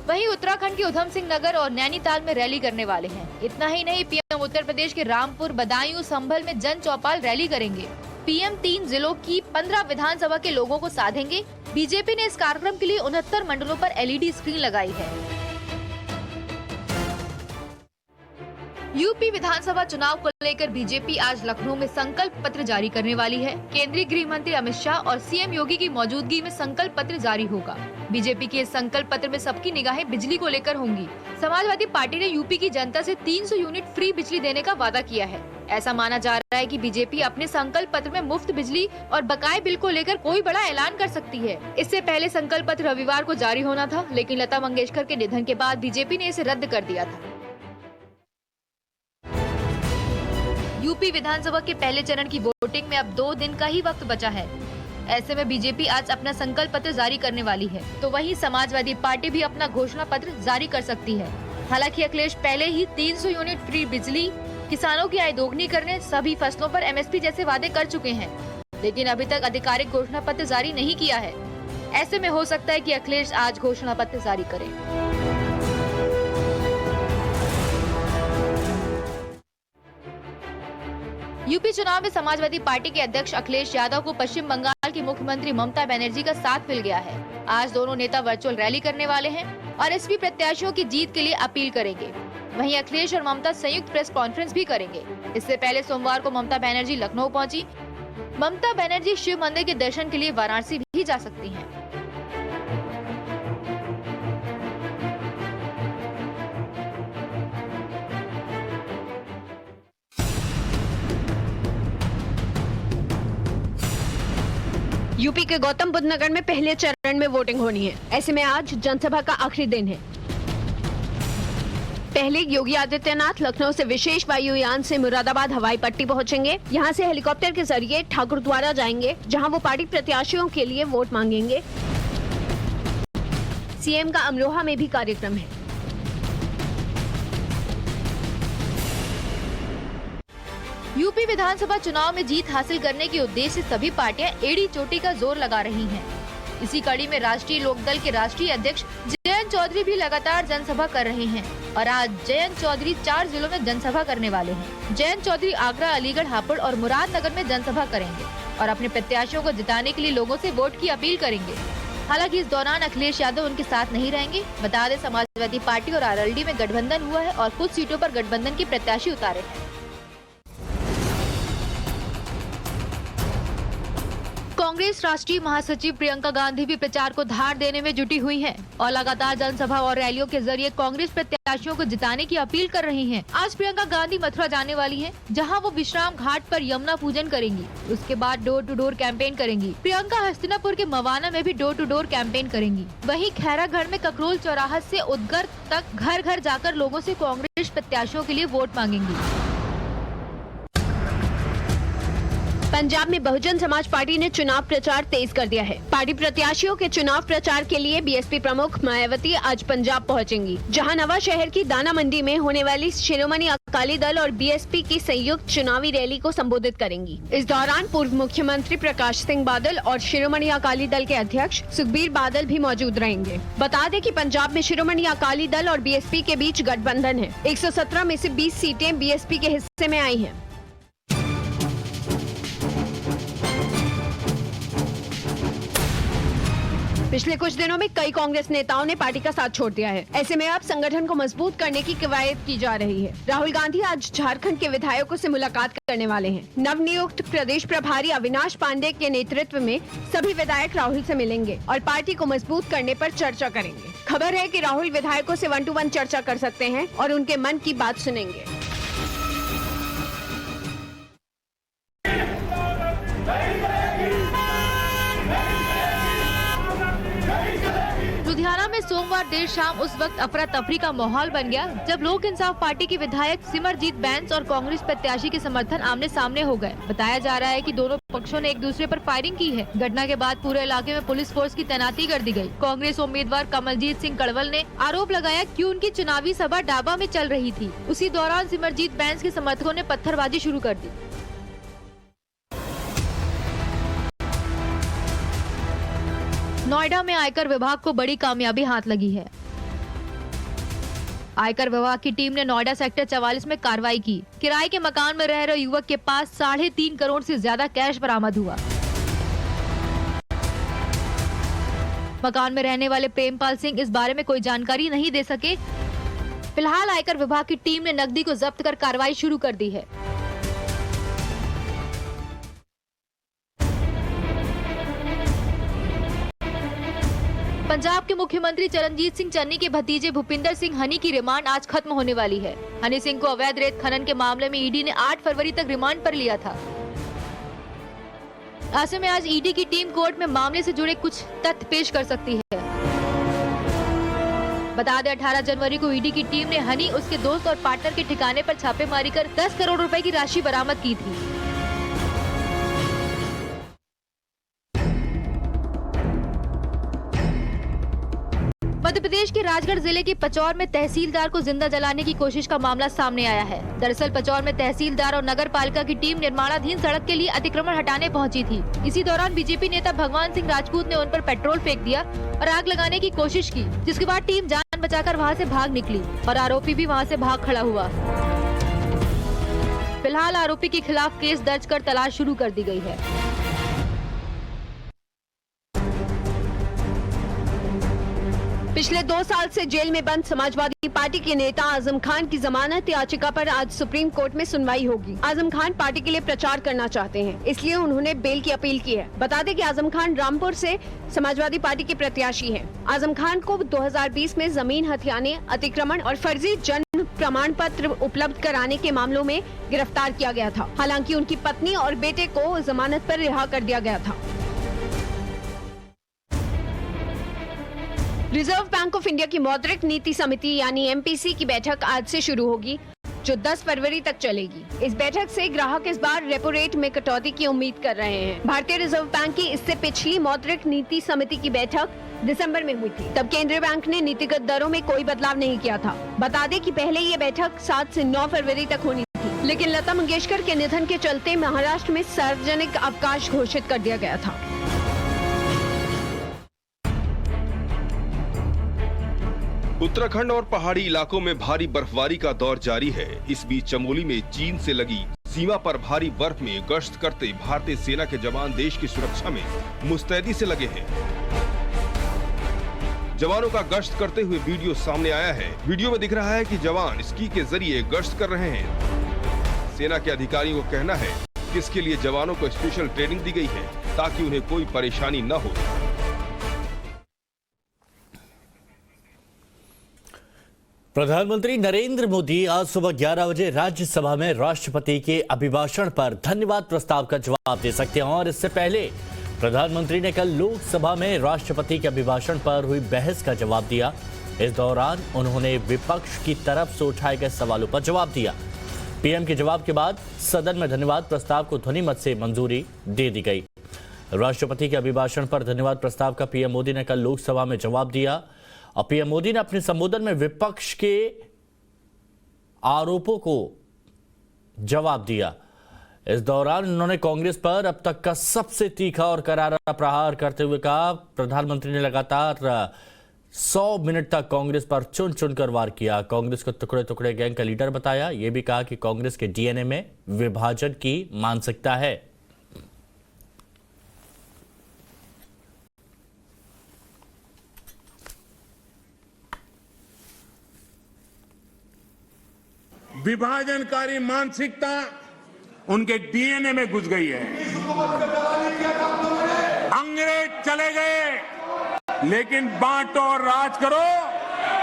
वहीं उत्तराखंड के उधम सिंह नगर और नैनीताल में रैली करने वाले हैं। इतना ही नहीं, पीएम उत्तर प्रदेश के रामपुर, बदायूं, संभल में जन चौपाल रैली करेंगे। पीएम 3 जिलों की 15 विधानसभा के लोगों को साधेंगे। बीजेपी ने इस कार्यक्रम के लिए 69 मंडलों पर LED स्क्रीन लगाई है। यूपी विधानसभा चुनाव को लेकर बीजेपी आज लखनऊ में संकल्प पत्र जारी करने वाली है। केंद्रीय गृह मंत्री अमित शाह और सीएम योगी की मौजूदगी में संकल्प पत्र जारी होगा। बीजेपी के इस संकल्प पत्र में सबकी निगाहें बिजली को लेकर होंगी। समाजवादी पार्टी ने यूपी की जनता से 300 यूनिट फ्री बिजली देने का वादा किया है। ऐसा माना जा रहा है कि बीजेपी अपने संकल्प पत्र में मुफ्त बिजली और बकाये बिल को लेकर कोई बड़ा ऐलान कर सकती है। इससे पहले संकल्प पत्र रविवार को जारी होना था, लेकिन लता मंगेशकर के निधन के बाद बीजेपी ने इसे रद्द कर दिया था। यूपी विधानसभा के पहले चरण की वोटिंग में अब 2 दिन का ही वक्त बचा है। ऐसे में बीजेपी आज अपना संकल्प पत्र जारी करने वाली है, तो वहीं समाजवादी पार्टी भी अपना घोषणा पत्र जारी कर सकती है। हालांकि अखिलेश पहले ही 300 यूनिट फ्री बिजली, किसानों की आय दोगुनी करने, सभी फसलों पर एमएसपी जैसे वादे कर चुके हैं, लेकिन अभी तक आधिकारिक घोषणा पत्र जारी नहीं किया है। ऐसे में हो सकता है कि अखिलेश आज घोषणा पत्र जारी करें। यूपी चुनाव में समाजवादी पार्टी के अध्यक्ष अखिलेश यादव को पश्चिम बंगाल की मुख्यमंत्री ममता बनर्जी का साथ मिल गया है। आज दोनों नेता वर्चुअल रैली करने वाले हैं और एसपी प्रत्याशियों की जीत के लिए अपील करेंगे। वहीं अखिलेश और ममता संयुक्त प्रेस कॉन्फ्रेंस भी करेंगे। इससे पहले सोमवार को ममता बनर्जी लखनऊ पहुंची। ममता बनर्जी शिव मंदिर के दर्शन के लिए वाराणसी भी जा सकती हैं। यूपी के गौतम बुद्ध नगर में पहले चरण में वोटिंग होनी है। ऐसे में आज जनसभा का आखिरी दिन है। पहले योगी आदित्यनाथ लखनऊ से विशेष वायुयान से मुरादाबाद हवाई पट्टी पहुंचेंगे। यहां से हेलीकॉप्टर के जरिए ठाकुरद्वारा जाएंगे, जहां वो पार्टी प्रत्याशियों के लिए वोट मांगेंगे। सीएम का अमरोहा में भी कार्यक्रम है। यूपी विधानसभा चुनाव में जीत हासिल करने के उद्देश्य से सभी पार्टियां एड़ी चोटी का जोर लगा रही हैं। इसी कड़ी में राष्ट्रीय लोकदल के राष्ट्रीय अध्यक्ष जयंत चौधरी भी लगातार जनसभा कर रहे हैं और आज जयंत चौधरी 4 जिलों में जनसभा करने वाले हैं। जयंत चौधरी आगरा, अलीगढ़, हापुड़ और मुरादनगर में जनसभा करेंगे और अपने प्रत्याशियों को जिताने के लिए लोगों से वोट की अपील करेंगे। हालांकि इस दौरान अखिलेश यादव उनके साथ नहीं रहेंगे। बता दें, समाजवादी पार्टी और आरएलडी में गठबंधन हुआ है और कुछ सीटों पर गठबंधन के प्रत्याशी उतारे हैं। कांग्रेस राष्ट्रीय महासचिव प्रियंका गांधी भी प्रचार को धार देने में जुटी हुई हैं और लगातार जनसभा और रैलियों के जरिए कांग्रेस प्रत्याशियों को जिताने की अपील कर रही हैं। आज प्रियंका गांधी मथुरा जाने वाली हैं, जहां वो विश्राम घाट पर यमुना पूजन करेंगी। उसके बाद डोर टू डोर कैंपेन करेंगी। प्रियंका हस्तिनापुर के मवाना में भी डोर टू डोर कैंपेन करेंगी। वहीं खैरागढ़ में ककरोल चौराहा से उदगर तक घर घर जाकर लोगों से कांग्रेस प्रत्याशियों के लिए वोट मांगेंगी। पंजाब में बहुजन समाज पार्टी ने चुनाव प्रचार तेज कर दिया है। पार्टी प्रत्याशियों के चुनाव प्रचार के लिए बीएसपी प्रमुख मायावती आज पंजाब पहुंचेंगी, जहां नवा शहर की दाना मंडी में होने वाली शिरोमणि अकाली दल और बीएसपी की संयुक्त चुनावी रैली को संबोधित करेंगी। इस दौरान पूर्व मुख्यमंत्री प्रकाश सिंह बादल और शिरोमणि अकाली दल के अध्यक्ष सुखबीर बादल भी मौजूद रहेंगे। बता दें कि पंजाब में शिरोमणि अकाली दल और बीएसपी के बीच गठबंधन है। 117 में से 20 सीटें बीएसपी के हिस्से में आई हैं। पिछले कुछ दिनों में कई कांग्रेस नेताओं ने पार्टी का साथ छोड़ दिया है। ऐसे में अब संगठन को मजबूत करने की कवायद की जा रही है। राहुल गांधी आज झारखंड के विधायकों से मुलाकात करने वाले हैं। नवनियुक्त प्रदेश प्रभारी अविनाश पांडे के नेतृत्व में सभी विधायक राहुल से मिलेंगे और पार्टी को मजबूत करने पर चर्चा करेंगे। खबर है कि राहुल विधायकों से 1 to 1 चर्चा कर सकते हैं और उनके मन की बात सुनेंगे। लुधियाना में सोमवार देर शाम उस वक्त अफरा तफरी का माहौल बन गया जब लोक इंसाफ पार्टी के विधायक सिमरजीत बैंस और कांग्रेस प्रत्याशी के समर्थन आमने सामने हो गए। बताया जा रहा है कि दोनों पक्षों ने एक दूसरे पर फायरिंग की है। घटना के बाद पूरे इलाके में पुलिस फोर्स की तैनाती कर दी गई। कांग्रेस उम्मीदवार कमलजीत सिंह कड़वल ने आरोप लगाया कि उनकी चुनावी सभा डाबा में चल रही थी। उसी दौरान सिमरजीत बैंस के समर्थकों ने पत्थरबाजी शुरू कर दी। नोएडा में आयकर विभाग को बड़ी कामयाबी हाथ लगी है। आयकर विभाग की टीम ने नोएडा सेक्टर 44 में कार्रवाई की। किराए के मकान में रह रहे युवक के पास 3.5 करोड़ से ज्यादा कैश बरामद हुआ। मकान में रहने वाले प्रेमपाल सिंह इस बारे में कोई जानकारी नहीं दे सके। फिलहाल आयकर विभाग की टीम ने नकदी को जब्त कर कार्रवाई शुरू कर दी है। पंजाब के मुख्यमंत्री चरणजीत सिंह चन्नी के भतीजे भूपिंदर सिंह हनी की रिमांड आज खत्म होने वाली है। हनी सिंह को अवैध रेत खनन के मामले में ईडी ने 8 फरवरी तक रिमांड पर लिया था। ऐसे में आज ईडी की टीम कोर्ट में मामले से जुड़े कुछ तथ्य पेश कर सकती है। बता दें 18 जनवरी को ईडी की टीम ने हनी, उसके दोस्त और पार्टनर के ठिकाने पर छापेमारी कर 10 करोड़ रुपए की राशि बरामद की थी। मध्य प्रदेश के राजगढ़ जिले के पचौर में तहसीलदार को जिंदा जलाने की कोशिश का मामला सामने आया है। दरअसल पचौर में तहसीलदार और नगर पालिका की टीम निर्माणाधीन सड़क के लिए अतिक्रमण हटाने पहुंची थी। इसी दौरान बीजेपी नेता भगवान सिंह राजपूत ने उन पर पेट्रोल फेंक दिया और आग लगाने की कोशिश की, जिसके बाद टीम जान बचाकर वहां से भाग निकली और आरोपी भी वहां से भाग खड़ा हुआ। फिलहाल आरोपी के खिलाफ केस दर्ज कर तलाश शुरू कर दी गई है। पिछले 2 साल से जेल में बंद समाजवादी पार्टी के नेता आजम खान की जमानत याचिका पर आज सुप्रीम कोर्ट में सुनवाई होगी। आजम खान पार्टी के लिए प्रचार करना चाहते हैं, इसलिए उन्होंने बेल की अपील की है। बता दें कि आजम खान रामपुर से समाजवादी पार्टी के प्रत्याशी हैं। आजम खान को 2020 में जमीन हथियाने, अतिक्रमण और फर्जी जन्म प्रमाण पत्र उपलब्ध कराने के मामलों में गिरफ्तार किया गया था। हालांकि उनकी पत्नी और बेटे को जमानत पर रिहा कर दिया गया था। रिजर्व बैंक ऑफ इंडिया की मौद्रिक नीति समिति यानी MPC की बैठक आज से शुरू होगी, जो 10 फरवरी तक चलेगी। इस बैठक से ग्राहक इस बार रेपो रेट में कटौती की उम्मीद कर रहे हैं। भारतीय रिजर्व बैंक की इससे पिछली मौद्रिक नीति समिति की बैठक दिसंबर में हुई थी। तब केंद्रीय बैंक ने नीतिगत दरों में कोई बदलाव नहीं किया था। बता दें कि पहले ये बैठक 7 से 9 फरवरी तक होनी थी, लेकिन लता मंगेशकर के निधन के चलते महाराष्ट्र में सार्वजनिक अवकाश घोषित कर दिया गया था। उत्तराखंड और पहाड़ी इलाकों में भारी बर्फबारी का दौर जारी है। इस बीच चमोली में चीन से लगी सीमा पर भारी बर्फ में गश्त करते भारतीय सेना के जवान देश की सुरक्षा में मुस्तैदी से लगे हैं। जवानों का गश्त करते हुए वीडियो सामने आया है। वीडियो में दिख रहा है कि जवान स्की के जरिए गश्त कर रहे हैं। सेना के अधिकारियों का कहना है कि इसके लिए जवानों को स्पेशल ट्रेनिंग दी गई है ताकि उन्हें कोई परेशानी न हो। प्रधानमंत्री नरेंद्र मोदी आज सुबह 11 बजे राज्यसभा में राष्ट्रपति के अभिभाषण पर धन्यवाद प्रस्ताव का जवाब दे सकते हैं। और इससे पहले प्रधानमंत्री ने कल लोकसभा में राष्ट्रपति के अभिभाषण पर हुई बहस का जवाब दिया। इस दौरान उन्होंने विपक्ष की तरफ से उठाए गए सवालों पर जवाब दिया। पीएम के जवाब के बाद सदन में धन्यवाद प्रस्ताव को ध्वनिमत से मंजूरी दे दी गई। राष्ट्रपति के अभिभाषण पर धन्यवाद प्रस्ताव का पीएम मोदी ने कल लोकसभा में जवाब दिया और पीएम मोदी ने अपने संबोधन में विपक्ष के आरोपों को जवाब दिया। इस दौरान उन्होंने कांग्रेस पर अब तक का सबसे तीखा और करारा प्रहार करते हुए कहा, प्रधानमंत्री ने लगातार 100 मिनट तक कांग्रेस पर चुन चुनकर वार किया। कांग्रेस को टुकड़े टुकड़े गैंग का लीडर बताया। यह भी कहा कि कांग्रेस के डीएनए में विभाजन की मानसिकता है। विभाजनकारी मानसिकता उनके डीएनए में घुस गई है। अंग्रेज चले गए, लेकिन बांटो और राज करो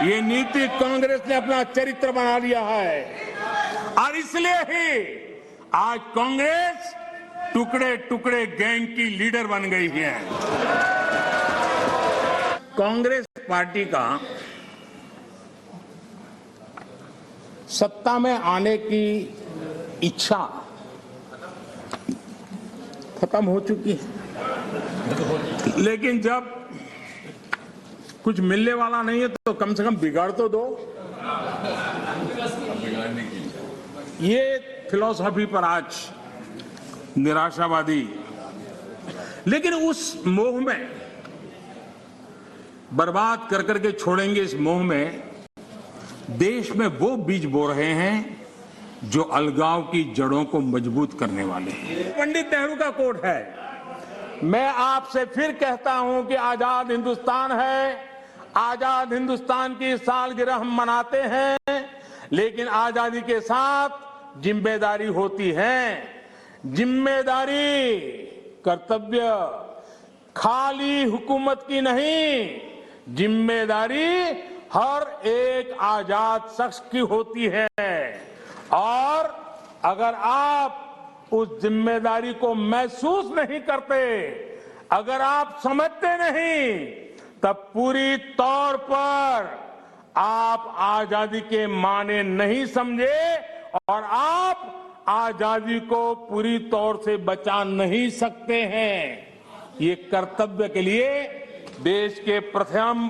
ये नीति कांग्रेस ने अपना चरित्र बना लिया है। और इसलिए ही आज कांग्रेस टुकड़े टुकड़े गैंग की लीडर बन गई है। कांग्रेस पार्टी का सत्ता में आने की इच्छा खत्म हो चुकी है, लेकिन जब कुछ मिलने वाला नहीं है तो कम से कम बिगाड़ तो दो। ये फिलॉसफी पर आज निराशावादी, लेकिन उस मोह में बर्बाद कर करके छोड़ेंगे। इस मोह में देश में वो बीज बो रहे हैं जो अलगाव की जड़ों को मजबूत करने वाले हैं। पंडित नेहरू का कोट है, मैं आपसे फिर कहता हूं कि आजाद हिंदुस्तान है, आजाद हिंदुस्तान की सालगिरह हम मनाते हैं। लेकिन आजादी के साथ जिम्मेदारी होती है। जिम्मेदारी, कर्तव्य खाली हुकूमत की नहीं, जिम्मेदारी हर एक आजाद शख्स की होती है। और अगर आप उस जिम्मेदारी को महसूस नहीं करते, अगर आप समझते नहीं, तब पूरी तौर पर आप आजादी के माने नहीं समझे और आप आजादी को पूरी तौर से बचा नहीं सकते हैं। ये कर्तव्य के लिए देश के प्रथम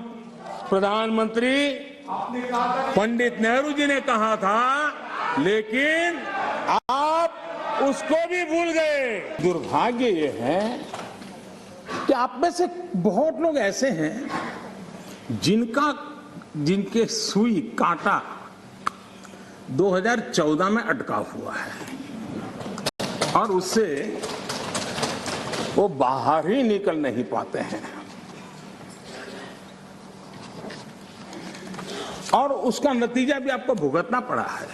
प्रधानमंत्री पंडित नेहरू जी ने कहा था, लेकिन आप उसको भी भूल गए। दुर्भाग्य ये है कि आप में से बहुत लोग ऐसे हैं जिनके सुई कांटा 2014 में अटका हुआ है और उससे वो बाहर ही निकल नहीं पाते हैं और उसका नतीजा भी आपको भुगतना पड़ा है।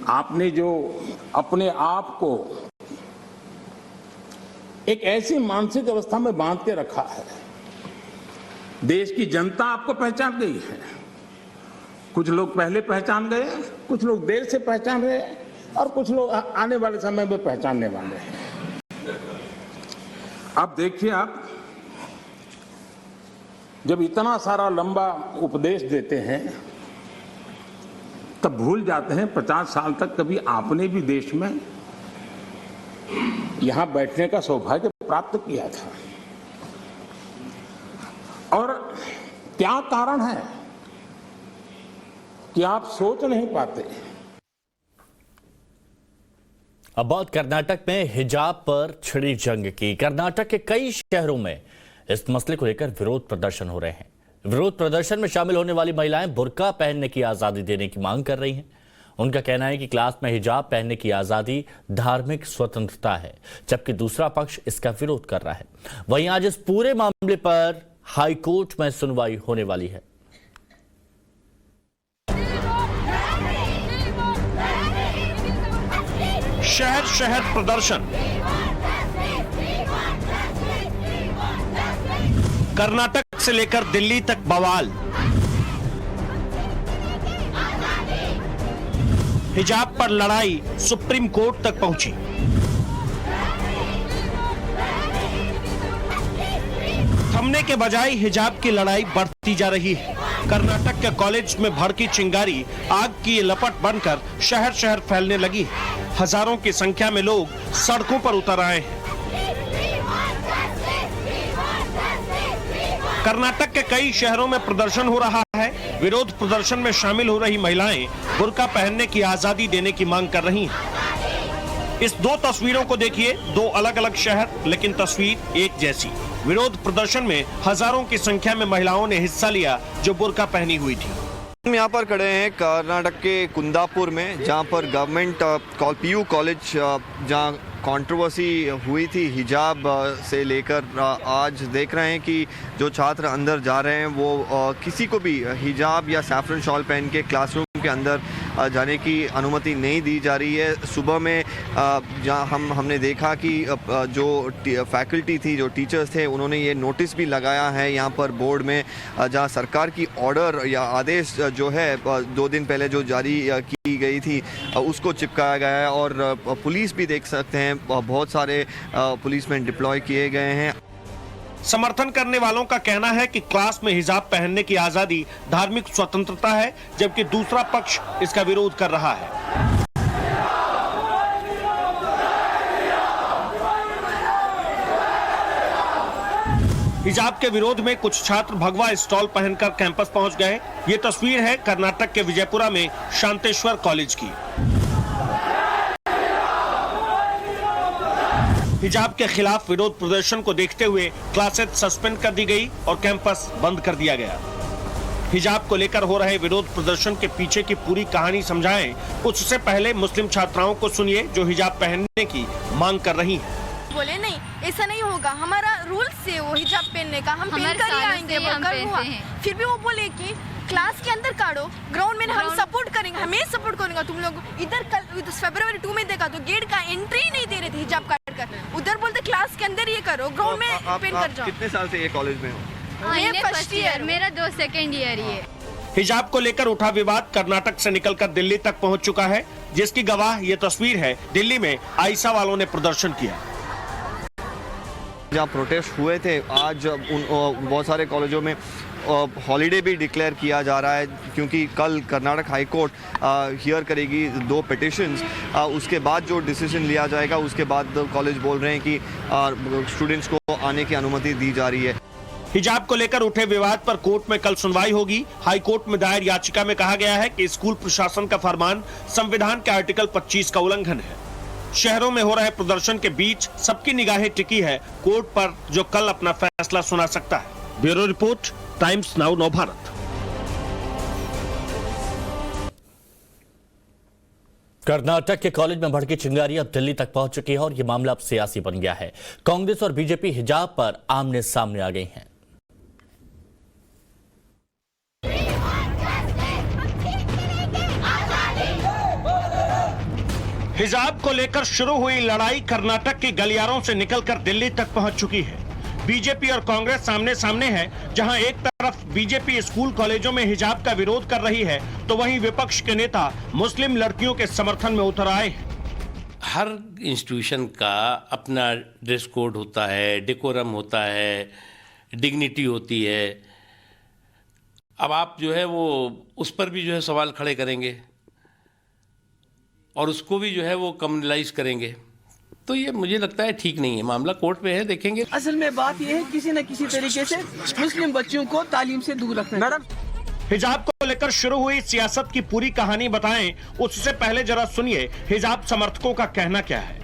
आपने जो अपने आप को एक ऐसी मानसिक अवस्था में बांध के रखा है, देश की जनता आपको पहचान गई है। कुछ लोग पहले पहचान गए, कुछ लोग देर से पहचान रहे और कुछ लोग आने वाले समय में पहचानने वाले हैं। अब देखिए, आप जब इतना सारा लंबा उपदेश देते हैं तब भूल जाते हैं 50 साल तक कभी आपने भी देश में यहां बैठने का सौभाग्य प्राप्त किया था। और क्या कारण है कि आप सोच नहीं पाते। अब बात कर्नाटक में हिजाब पर छिड़ी जंग की। कर्नाटक के कई शहरों में इस मसले को लेकर विरोध प्रदर्शन हो रहे हैं। विरोध प्रदर्शन में शामिल होने वाली महिलाएं बुर्का पहनने की आजादी देने की मांग कर रही हैं। उनका कहना है कि क्लास में हिजाब पहनने की आजादी धार्मिक स्वतंत्रता है, जबकि दूसरा पक्ष इसका विरोध कर रहा है। वहीं आज इस पूरे मामले पर हाई कोर्ट में सुनवाई होने वाली है। शहर शहर प्रदर्शन, कर्नाटक से लेकर दिल्ली तक बवाल। हिजाब पर लड़ाई सुप्रीम कोर्ट तक पहुंची। थमने के बजाय हिजाब की लड़ाई बढ़ती जा रही है। कर्नाटक के कॉलेज में भड़की चिंगारी आग की लपट बनकर शहर शहर फैलने लगी। हजारों की संख्या में लोग सड़कों पर उतर आए हैं। कर्नाटक के कई शहरों में प्रदर्शन हो रहा है। विरोध प्रदर्शन में शामिल हो रही महिलाएं बुर्का पहनने की आजादी देने की मांग कर रही हैं। इस दो तस्वीरों को देखिए, दो अलग अलग शहर लेकिन तस्वीर एक जैसी। विरोध प्रदर्शन में हजारों की संख्या में महिलाओं ने हिस्सा लिया जो बुर्का पहनी हुई थी। हम यहाँ पर खड़े हैं कर्नाटक के कुंदापुर में, जहाँ पर गवर्नमेंट पीयू कॉलेज जहाँ कंट्रोवर्सी हुई थी हिजाब से लेकर। आज देख रहे हैं कि जो छात्र अंदर जा रहे हैं वो किसी को भी हिजाब या सैफरन शॉल पहन के क्लासरूम के अंदर जाने की अनुमति नहीं दी जा रही है। सुबह में जहाँ हमने देखा कि जो फैकल्टी थी, जो टीचर्स थे, उन्होंने ये नोटिस भी लगाया है यहाँ पर बोर्ड में, जहाँ सरकार की ऑर्डर या आदेश जो है 2 दिन पहले जो जारी की गई थी उसको चिपकाया गया है। और पुलिस भी देख सकते हैं, बहुत सारे पुलिसमैन डिप्लॉय किए गए हैं। समर्थन करने वालों का कहना है कि क्लास में हिजाब पहनने की आजादी धार्मिक स्वतंत्रता है, जबकि दूसरा पक्ष इसका विरोध कर रहा है। हिजाब के विरोध में कुछ छात्र भगवा स्टॉल पहनकर कैंपस पहुंच गए। ये तस्वीर है कर्नाटक के विजयपुरा में शांतेश्वर कॉलेज की। हिजाब के खिलाफ विरोध प्रदर्शन को देखते हुए क्लासेस सस्पेंड कर दी गई और कैंपस बंद कर दिया गया। हिजाब को लेकर हो रहे विरोध प्रदर्शन के पीछे की पूरी कहानी समझाएं, उससे पहले मुस्लिम छात्राओं को सुनिए जो हिजाब पहनने की मांग कर रही हैं। बोले नहीं, ऐसा नहीं होगा, हमारा रूल्स है वो हिजाब पहनने का, हम पहन कर ही आएंगे बोलकर हुआ। फिर भी वो बोले कि क्लास के अंदर काढ़ो, ग्राउंड में हम सपोर्ट करेंगे, हमें सपोर्ट करेंगे। तुम लोग इधर कल फरवरी 2 में देखा तो गेट का एंट्री नहीं दे रहे थे हिजाब काट कर, उधर बोलते क्लास के अंदर ये करो, ग्राउंड में पहन कर जाओ। कितने साल से ये कॉलेज में हो? मैं फर्स्ट ईयर, मेरा 2 सेकंड ईयर ही है। हिजाब को लेकर उठा विवाद कर्नाटक से निकलकर दिल्ली तक पहुंच चुका है, जिसकी गवाह ये तस्वीर है। दिल्ली में आइसा वालों ने प्रदर्शन किया। जहाँ प्रोटेस्ट हुए थे, आज बहुत सारे कॉलेजों में हॉलीडे भी डिक्लेयर किया जा रहा है, क्योंकि कल कर्नाटक हाई कोर्ट हियर करेगी 2 पिटिशंस। उसके बाद जो डिसीजन लिया जाएगा, उसके बाद कॉलेज बोल रहे हैं कि स्टूडेंट्स को आने की अनुमति दी जा रही है। हिजाब को लेकर उठे विवाद पर कोर्ट में कल सुनवाई होगी। हाई कोर्ट में दायर याचिका में कहा गया है कि स्कूल प्रशासन का फरमान संविधान के आर्टिकल 25 का उल्लंघन है। शहरों में हो रहे प्रदर्शन के बीच सबकी निगाहें टिकी है कोर्ट पर, जो कल अपना फैसला सुना सकता है। Bureau report, times now Navbharat. Karnataka के कॉलेज में भड़की चिंगारी अब दिल्ली तक पहुंच चुकी है और यह मामला अब सियासी बन गया है। कांग्रेस और बीजेपी हिजाब पर आमने सामने आ गई हैं। हिजाब को लेकर शुरू हुई लड़ाई कर्नाटक की गलियारों से निकलकर दिल्ली तक पहुंच चुकी है। बीजेपी और कांग्रेस सामने सामने है। जहां एक तरफ बीजेपी स्कूल कॉलेजों में हिजाब का विरोध कर रही है, तो वहीं विपक्ष के नेता मुस्लिम लड़कियों के समर्थन में उतर आए हैं। हर इंस्टीट्यूशन का अपना ड्रेस कोड होता है, डेकोरम होता है, डिग्निटी होती है। अब आप जो है वो उस पर भी जो है सवाल खड़े करेंगे और उसको भी जो है वो कम्युनलाइज करेंगे, तो ये मुझे लगता है ठीक नहीं है। मामला कोर्ट में है, देखेंगे। असल में बात ये है किसी न किसी तरीके से मुस्लिम बच्चों को तालीम से दूर रखना। मैडम, हिजाब को लेकर शुरू हुई सियासत की पूरी कहानी बताएं, उससे पहले जरा सुनिए हिजाब समर्थकों का कहना क्या है।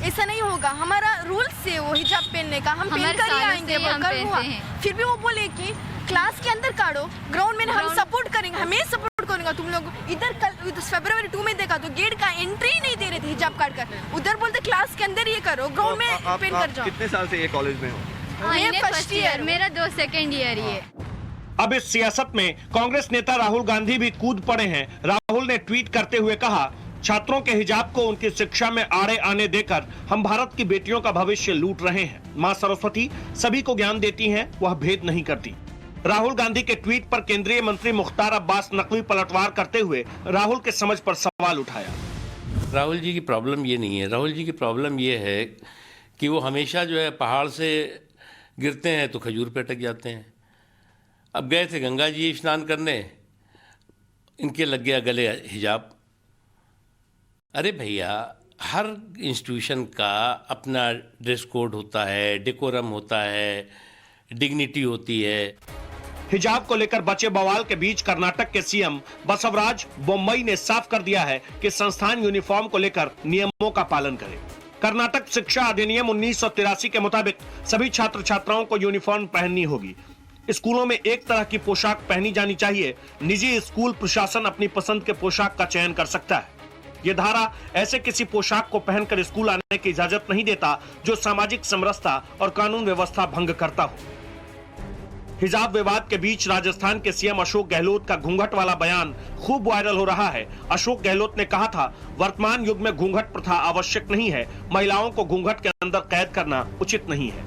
ऐसा नहीं होगा, हमारा रूल्स है वो हिजाब पहनने का, हम पहन कर ही आएंगे बोलकर हुआ। फिर भी वो बोले कि क्लास के अंदर काढ़ो, ग्राउंड में हम सपोर्ट करेंगे, हमें सपोर्ट करेंगे। तुम लोग इधर कल फरवरी 2 में देखा तो गेट का एंट्री नहीं दे रहे थे हिजाब काट कर, उधर बोलते क्लास के अंदर ये करो, ग्राउंड में पहन कर जाओ। कितने साल से ये कॉलेज में हो? मैं फर्स्ट ईयर, मेरा 2 सेकंड ईयर ही है। अब इस सियासत में कांग्रेस नेता राहुल गांधी भी कूद पड़े हैं। राहुल ने ट्वीट करते हुए कहा, छात्रों के हिजाब को उनकी शिक्षा में आड़े आने देकर हम भारत की बेटियों का भविष्य लूट रहे हैं। मां सरस्वती सभी को ज्ञान देती हैं, वह भेद नहीं करती। राहुल गांधी के ट्वीट पर केंद्रीय मंत्री मुख्तार अब्बास नकवी पलटवार करते हुए राहुल के समझ पर सवाल उठाया। राहुल जी की प्रॉब्लम ये नहीं है। राहुल जी की प्रॉब्लम ये है कि वो हमेशा जो है पहाड़ से गिरते हैं तो खजूर पे अटक जाते हैं। अब गए थे गंगा जी स्नान करने, इनके लग गया गले हिजाब। अरे भैया, हर इंस्टीट्यूशन का अपना ड्रेस कोड होता है, डेकोरम होता है, डिग्निटी होती है। हिजाब को लेकर बचे बवाल के बीच कर्नाटक के सीएम बसवराज बोम्मई ने साफ कर दिया है कि संस्थान यूनिफॉर्म को लेकर नियमों का पालन करे। कर्नाटक शिक्षा अधिनियम 1983 के मुताबिक सभी छात्र छात्राओं को यूनिफॉर्म पहननी होगी। स्कूलों में एक तरह की पोशाक पहनी जानी चाहिए। निजी स्कूल प्रशासन अपनी पसंद के पोशाक का चयन कर सकता है। ये धारा ऐसे किसी पोशाक को पहनकर स्कूल आने की इजाजत नहीं देता जो सामाजिक समरसता और कानून व्यवस्था भंग करता हो। हिजाब विवाद के बीच राजस्थान के सीएम अशोक गहलोत का घूंघट वाला बयान खूब वायरल हो रहा है। अशोक गहलोत ने कहा था, वर्तमान युग में घूंघट प्रथा आवश्यक नहीं है, महिलाओं को घूंघट के अंदर कैद करना उचित नहीं है।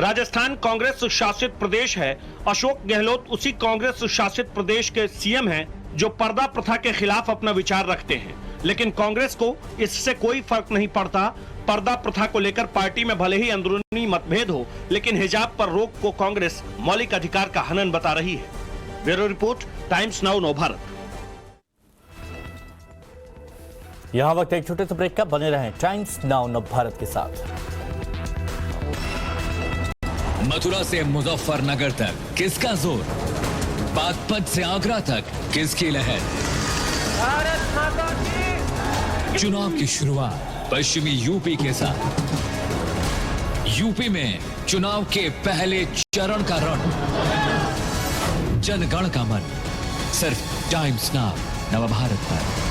राजस्थान कांग्रेस शासित प्रदेश है। अशोक गहलोत उसी कांग्रेस शासित प्रदेश के सीएम हैं जो पर्दा प्रथा के खिलाफ अपना विचार रखते हैं, लेकिन कांग्रेस को इससे कोई फर्क नहीं पड़ता। पर्दा प्रथा को लेकर पार्टी में भले ही अंदरूनी मतभेद हो, लेकिन हिजाब पर रोक को कांग्रेस मौलिक अधिकार का हनन बता रही है। Bureau report, times now Navbharat. यहां वक्त एक छोटे से ब्रेक का, बने रहें टाइम्स नाउ नवभारत के साथ। मथुरा से मुजफ्फरनगर तक किसका जोर, बागपत से आगरा तक किसकी लहर। भारत माता की। चुनाव की शुरुआत पश्चिमी यूपी के साथ। यूपी में चुनाव के पहले चरण का रण, जनगण का मन, सिर्फ टाइम्स नाउ नवभारत पर।